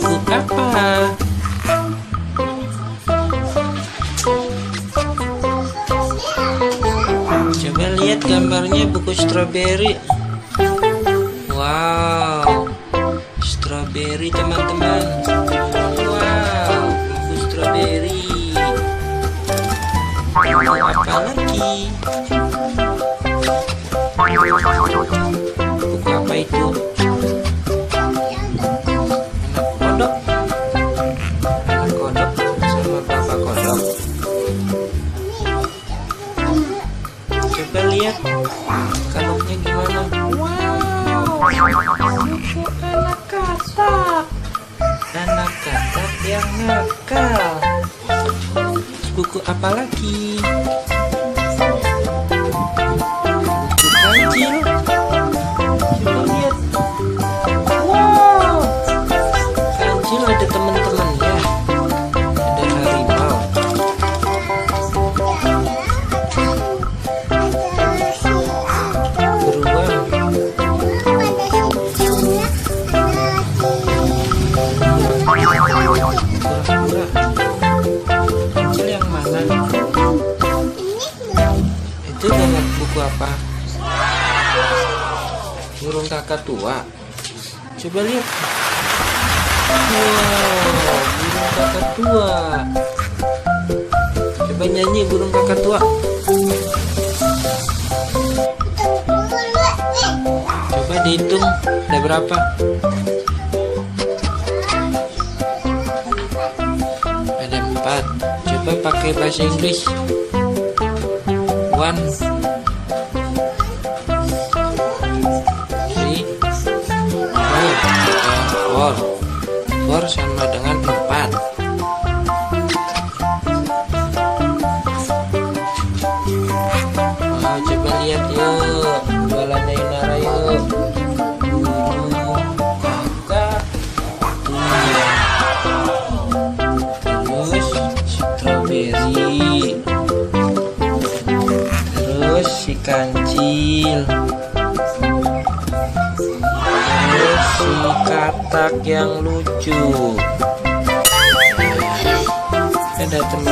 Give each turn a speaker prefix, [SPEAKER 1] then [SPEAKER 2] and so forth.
[SPEAKER 1] buku apa? Coba lihat gambarnya buku stroberi. Wow, stroberi teman-teman. Wow, buku stroberi. Buku apa lagi? Buku apa itu? Anak kodok sama papa kodok. Coba lihat kalungnya gimana. Wow, buku anak katak. Anak katak yang nakal. Buku apa lagi? Buku kancil. Coba lihat. Wow, kancil ada teman-temannya. Ada harimau. Beruang. Kura-kura. Kancil yang mana? Itu dengan buku apa? Burung kakak tua. Coba lihat. Wow, burung kakak tua. Coba nyanyi burung kakak tua. Coba dihitung ada berapa? Ada 4. Coba pakai bahasa Inggris. 1, 3, 4. 4 sama dengan 4. Wow, coba lihat yuk. Jualan Dainara yuk. Burung kakak tua. Terus stroberi. Terus si kancil. Terus si katak yang lucu. Ada teman